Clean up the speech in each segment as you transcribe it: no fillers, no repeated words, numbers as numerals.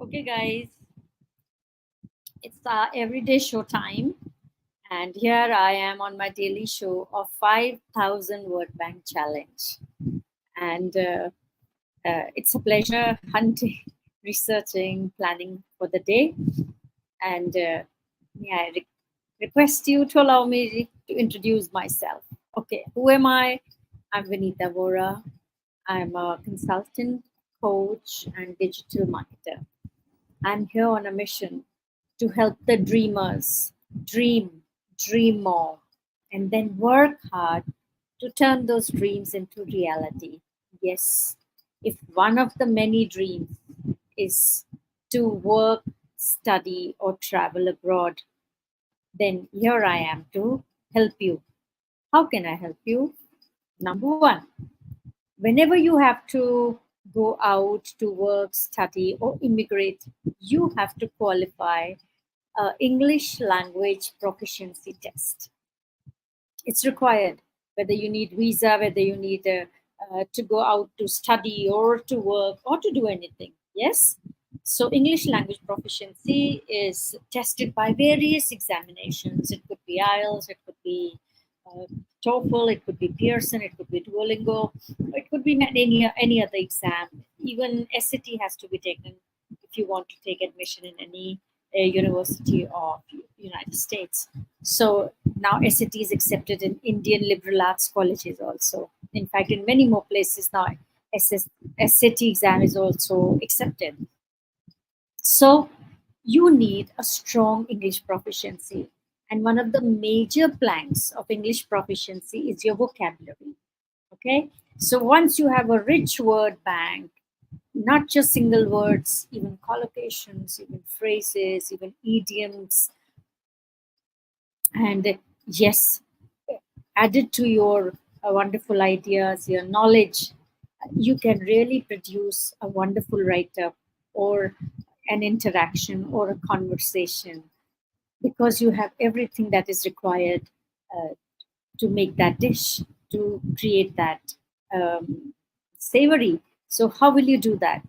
Okay, guys, it's our everyday show time, and here I am on my daily show of 5,000 word bank challenge. And it's a pleasure hunting, researching, planning for the day. And may I request you to allow me to introduce myself. Okay, who am I? I'm Vinita Vora. I'm a consultant, coach, and digital marketer. I'm here on a mission to help the dreamers dream more, and then work hard to turn those dreams into reality. Yes, if one of the many dreams is to work, study, or travel abroad, then here I am to help you. How can I help you? Number one, whenever you have to go out to work, study, or immigrate, you have to qualify English language proficiency test. It's required, whether you need visa, whether you need to go out to study or to work or to do anything. Yes. So English language proficiency is tested by various examinations. It could be IELTS, it could be uh, TOEFL, it could be Pearson, it could be Duolingo, it could be any other exam. Even SAT has to be taken if you want to take admission in any university of United States. So now SAT is accepted in Indian liberal arts colleges also. In fact, in many more places now, SAT exam is also accepted. So you need a strong English proficiency. And one of the major planks of English proficiency is your vocabulary. Okay. So once you have a rich word bank, not just single words, even collocations, even phrases, even idioms, and yes, added to your wonderful ideas, your knowledge, you can really produce a wonderful write-up or an interaction or a conversation, because you have everything that is required uh, to make that dish, to create that savory. So how will you do that?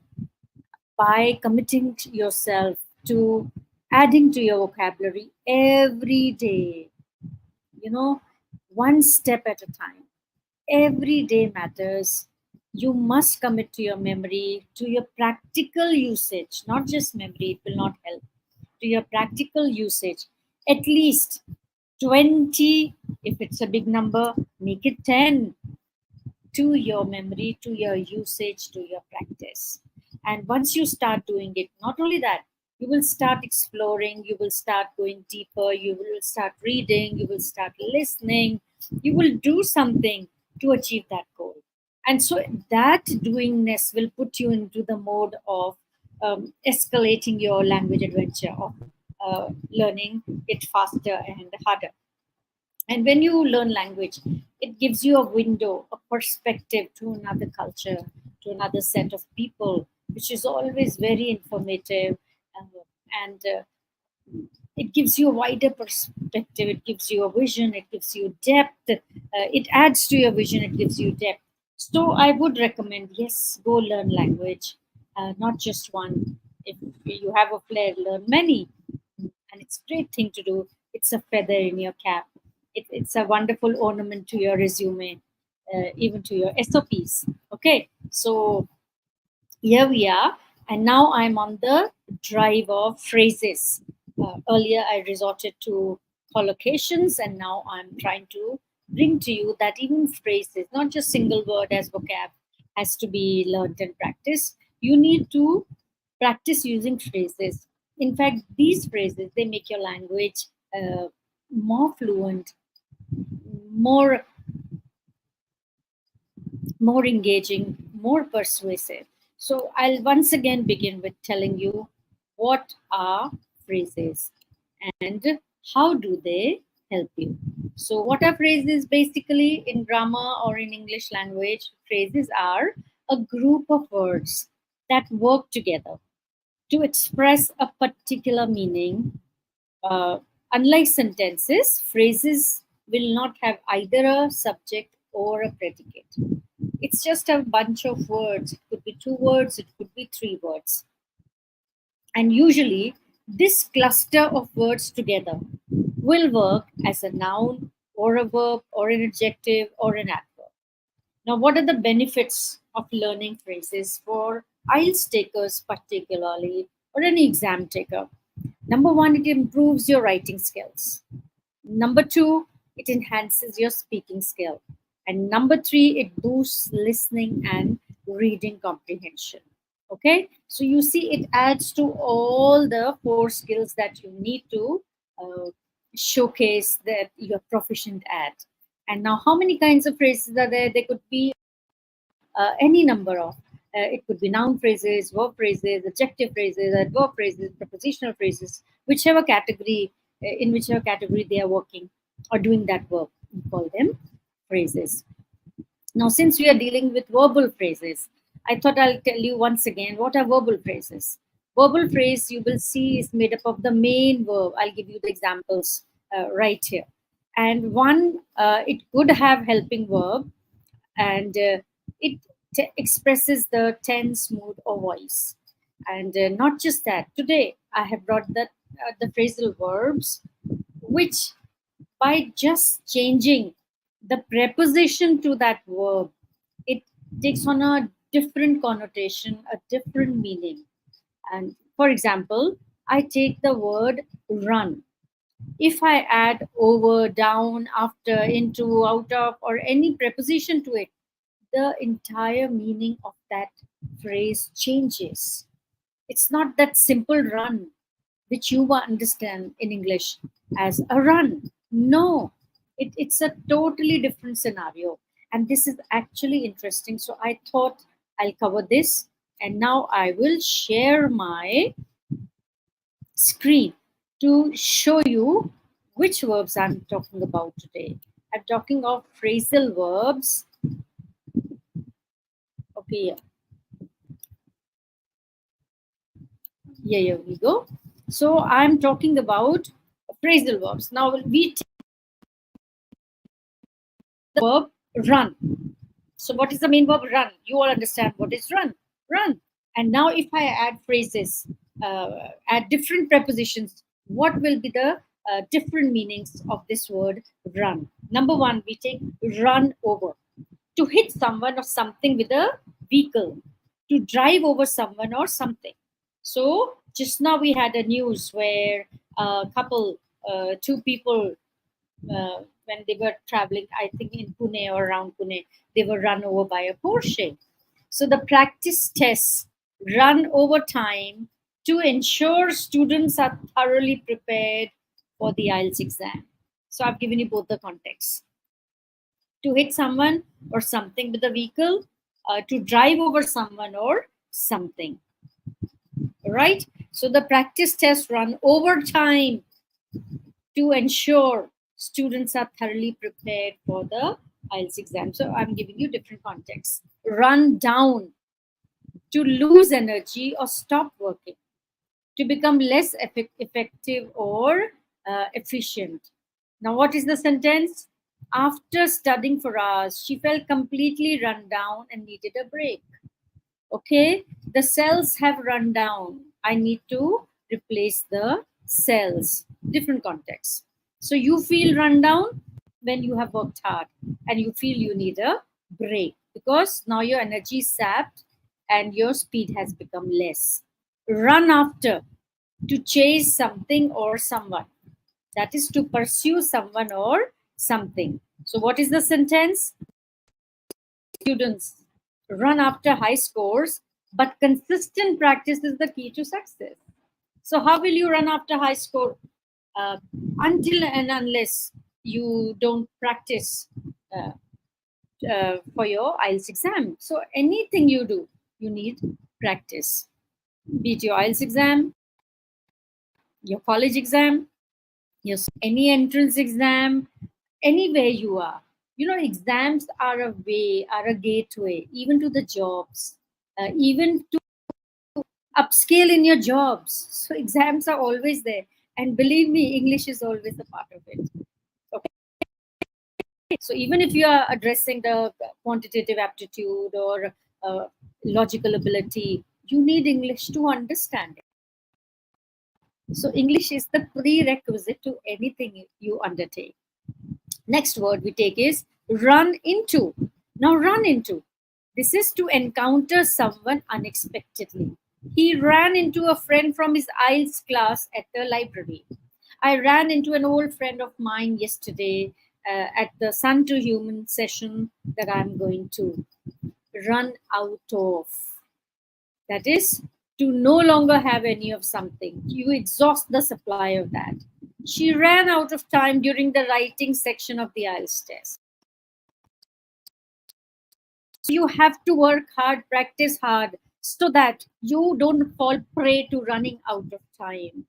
By committing yourself to adding to your vocabulary every day, you know, one step at a time. Every day matters. You must commit to your memory, to your practical usage, not just memory, it will not help. To your practical usage, at least 20, if it's a big number, make it 10, to your memory, to your usage, to your practice. And once you start doing it, not only that, you will start exploring, you will start going deeper, you will start reading, you will start listening, you will do something to achieve that goal. And so that doingness will put you into the mode of escalating your language adventure, of learning it faster and harder. And when you learn language, it gives you a window, a perspective to another culture, to another set of people, which is always very informative. And it gives you a wider perspective, it gives you a vision, it gives you depth, it adds to your vision, it gives you depth. So I would recommend, yes, go learn language, not just one. If you have a flair, learn many, and it's a great thing to do. It's a feather in your cap. It's a wonderful ornament to your resume, even to your SOPs. Okay, so here we are, and now I'm on the drive of phrases. Earlier I resorted to collocations, and now I'm trying to bring to you that even phrases, not just single word as vocab, has to be learned and practiced. You need to practice using phrases. In fact, these phrases, they make your language more fluent, more more engaging, more persuasive. So I'll once again begin with telling you what are phrases and how do they help you. So what are phrases? Basically, in grammar or in English language, phrases are a group of words that work together to express a particular meaning. uh, Unlike sentences, phrases will not have either a subject or a predicate. It's just a bunch of words. It could be two words, it could be three words. And usually, this cluster of words together will work as a noun or a verb or an adjective or an adverb. Now, what are the benefits of learning phrases for IELTS takers, particularly, or any exam taker? Number one, it improves your writing skills. Number two, it enhances your speaking skill. And number three, it boosts listening and reading comprehension. Okay, so you see, it adds to all the four skills that you need to uh, showcase that you're proficient at. And now, how many kinds of phrases are there? There could be any number of. It could be noun phrases, verb phrases, adjective phrases, adverb phrases, prepositional phrases, whichever category, in whichever category they are working or doing that work. We call them phrases. Now, since we are dealing with verbal phrases, I thought I'll tell you once again what are verbal phrases. Verbal phrase you will see is made up of the main verb. I'll give you the examples right here. And one, it could have helping verb, and it expresses the tense, mood, or voice. And not just that, today I have brought the phrasal verbs, which by just changing the preposition to that verb, it takes on a different connotation, a different meaning. And for example, I take the word run. If I add over, down, after, into, out of, or any preposition to it, the entire meaning of that phrase changes. It's not that simple run which you will understand in English as a run. No, it's a totally different scenario. And this is actually interesting. So I thought I'll cover this. And now I will share my screen to show you which verbs I'm talking about today. I'm talking of phrasal verbs. Okay, here we go. So I'm talking about phrasal verbs. Now we take the verb run. So what is the main verb? Run. You all understand what is run. Run. And now if I add phrases, add different prepositions, what will be the different meanings of this word run? Number one, we take run over. To hit someone or something with a vehicle. To drive over someone or something. So just now we had a news where a couple, two people, when they were traveling, I think in Pune or around Pune, they were run over by a Porsche. So the practice tests run over time to ensure students are thoroughly prepared for the IELTS exam. So I've given you both the contexts. To hit someone or something with a vehicle, to drive over someone or something. Right? So the practice tests run over time to ensure students are thoroughly prepared for the IELTS exam. So I'm giving you different contexts. Run down, to lose energy or stop working, to become less effective or efficient. Now, what is the sentence? After studying for hours, she felt completely run down and needed a break. Okay, the cells have run down. I need to replace the cells. Different context. So you feel run down when you have worked hard and you feel you need a break because now your energy is sapped and your speed has become less. Run after, to chase something or someone. That is to pursue someone or something. So what is the sentence? Students run after high scores, but consistent practice is the key to success. So how will you run after high score? Until and unless you don't practice for your IELTS exam. So anything you do, you need practice. Be it your IELTS exam, your college exam, your any entrance exam, anywhere you are. You know, exams are a way, are a gateway, even to the jobs, even to upscale in your jobs. So exams are always there. And believe me, English is always a part of it. Okay. So even if you are addressing the quantitative aptitude or logical ability, you need English to understand it. So English is the prerequisite to anything you undertake. Next word we take is run into. Now, run into. This is to encounter someone unexpectedly. He ran into a friend from his IELTS class at the library. I ran into an old friend of mine yesterday at the Sun to Human session that I'm going to. Run out of. That is to no longer have any of something. You exhaust the supply of that. She ran out of time during the writing section of the IELTS test. So you have to work hard, practice hard, so that you don't fall prey to running out of time.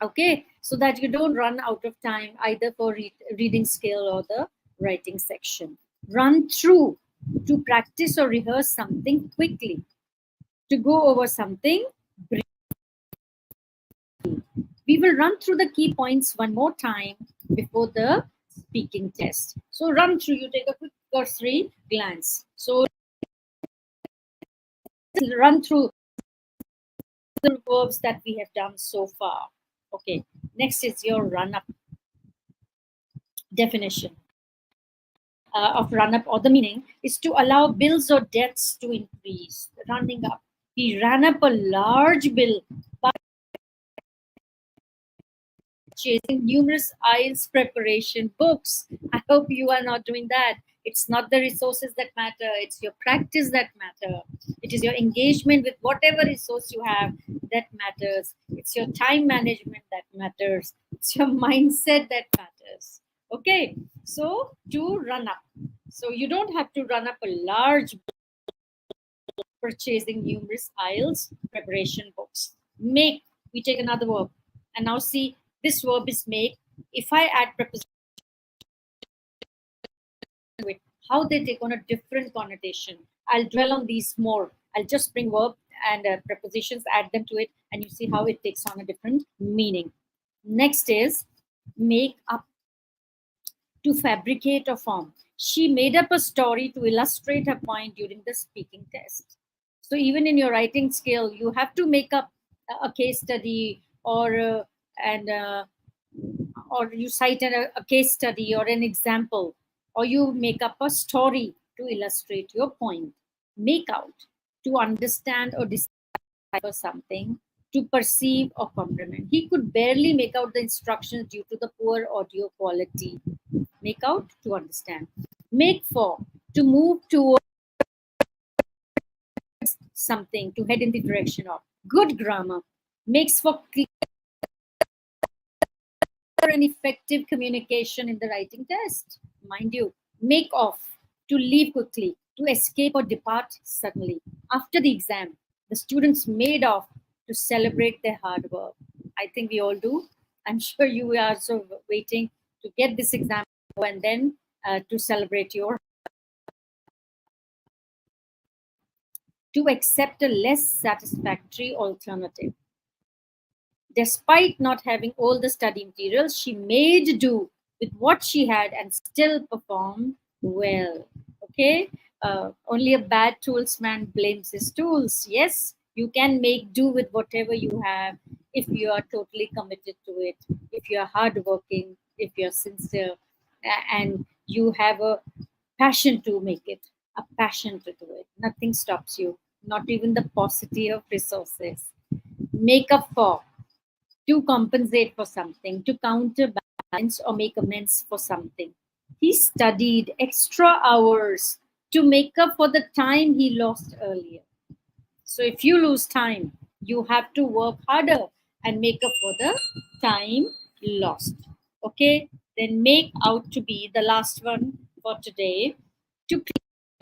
Okay, so that you don't run out of time either for reading skill or the writing section. Run through, to practice or rehearse something quickly, to go over something briefly. We will run through the key points one more time before the speaking test. So run through, you take a quick cursory glance. So run through the verbs that we have done so far. Okay, next is your run-up definition of run-up, or the meaning is to allow bills or debts to increase. Running up. He ran up a large bill by purchasing numerous IELTS preparation books. I hope you are not doing that. It's not the resources that matter. It's your practice that matter. It is your engagement with whatever resource you have that matters. It's your time management that matters. It's your mindset that matters. Okay, so to run up. So you don't have to run up a large purchasing numerous IELTS preparation books. Make, we take another verb. And now see, this verb is make. If I add preposition to it, how they take on a different connotation. I'll dwell on these more. I'll just bring verb and prepositions, add them to it, and you see how it takes on a different meaning. Next is make up, to fabricate or form. She made up a story to illustrate her point during the speaking test. So even in your writing skill, you have to make up a case study or you cite a case study or an example, or you make up a story to illustrate your point. Make out, to understand or decipher something, to perceive or comprehend. He could barely make out the instructions due to the poor audio quality. Make out, to understand. Make for, to move towards something, to head in the direction of. Good grammar makes for clear and effective communication in the writing test. Mind you, make off, to leave quickly, to escape or depart suddenly. After the exam, the students made off to celebrate their hard work. I think we all do. I'm sure you are also waiting to get this exam and then to celebrate your, to accept a less satisfactory alternative. Despite not having all the study materials, she made do with what she had and still perform well. Okay, only a bad toolsman blames his tools. Yes, you can make do with whatever you have if you are totally committed to it, if you are hardworking, if you're sincere, and you have a passion to make it, a passion to do it. Nothing stops you, not even the paucity of resources. Make up for, to compensate for something, to counterbalance or make amends for something. He studied extra hours to make up for the time he lost earlier. So if you lose time, you have to work harder and make up for the time lost. Okay, then make out to be the last one for today. To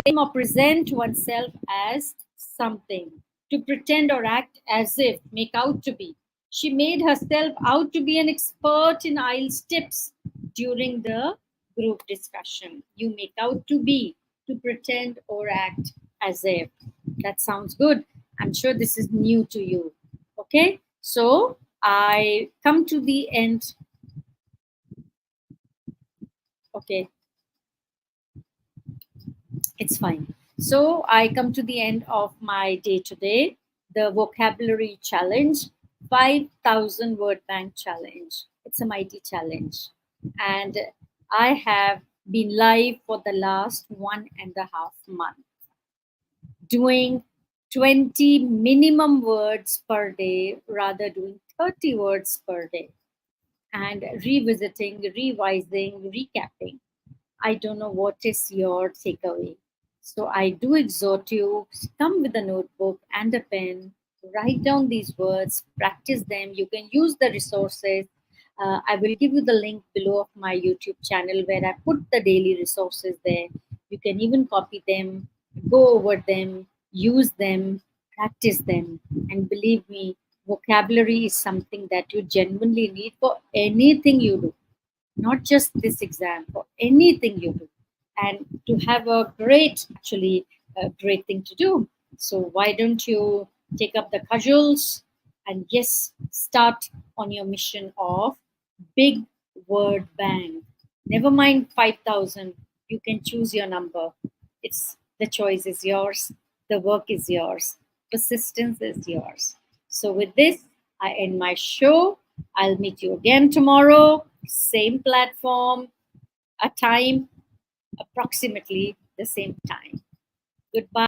claim or present oneself as something. To pretend or act as if, make out to be. She made herself out to be an expert in IELTS tips during the group discussion. You make out to be, to pretend or act as if. That sounds good. I'm sure this is new to you. Okay, so I come to the end. Okay, it's fine. So I come to the end of my day today, the vocabulary challenge 5,000 word bank challenge. It's a mighty challenge. And I have been live for the last 1.5 months, doing 20 minimum words per day, rather doing 30 words per day, and revisiting, revising, recapping. I don't know what is your takeaway. So I do exhort you, come with a notebook and a pen, write down these words, practice them. You can use the resources. I will give you the link below of my YouTube channel where I put the daily resources there. You can even copy them, go over them, use them, practice them. And believe me, vocabulary is something that you genuinely need for anything you do, not just this exam, for anything you do, and to have a great, actually, a great thing to do. So why don't you take up the cudgels and, yes, start on your mission of big word bank. Never mind 5,000, you can choose your number. It's the choice is yours, the work is yours, persistence is yours. So with this, I end my show. I'll meet you again tomorrow, same platform, a time, approximately the same time. Goodbye.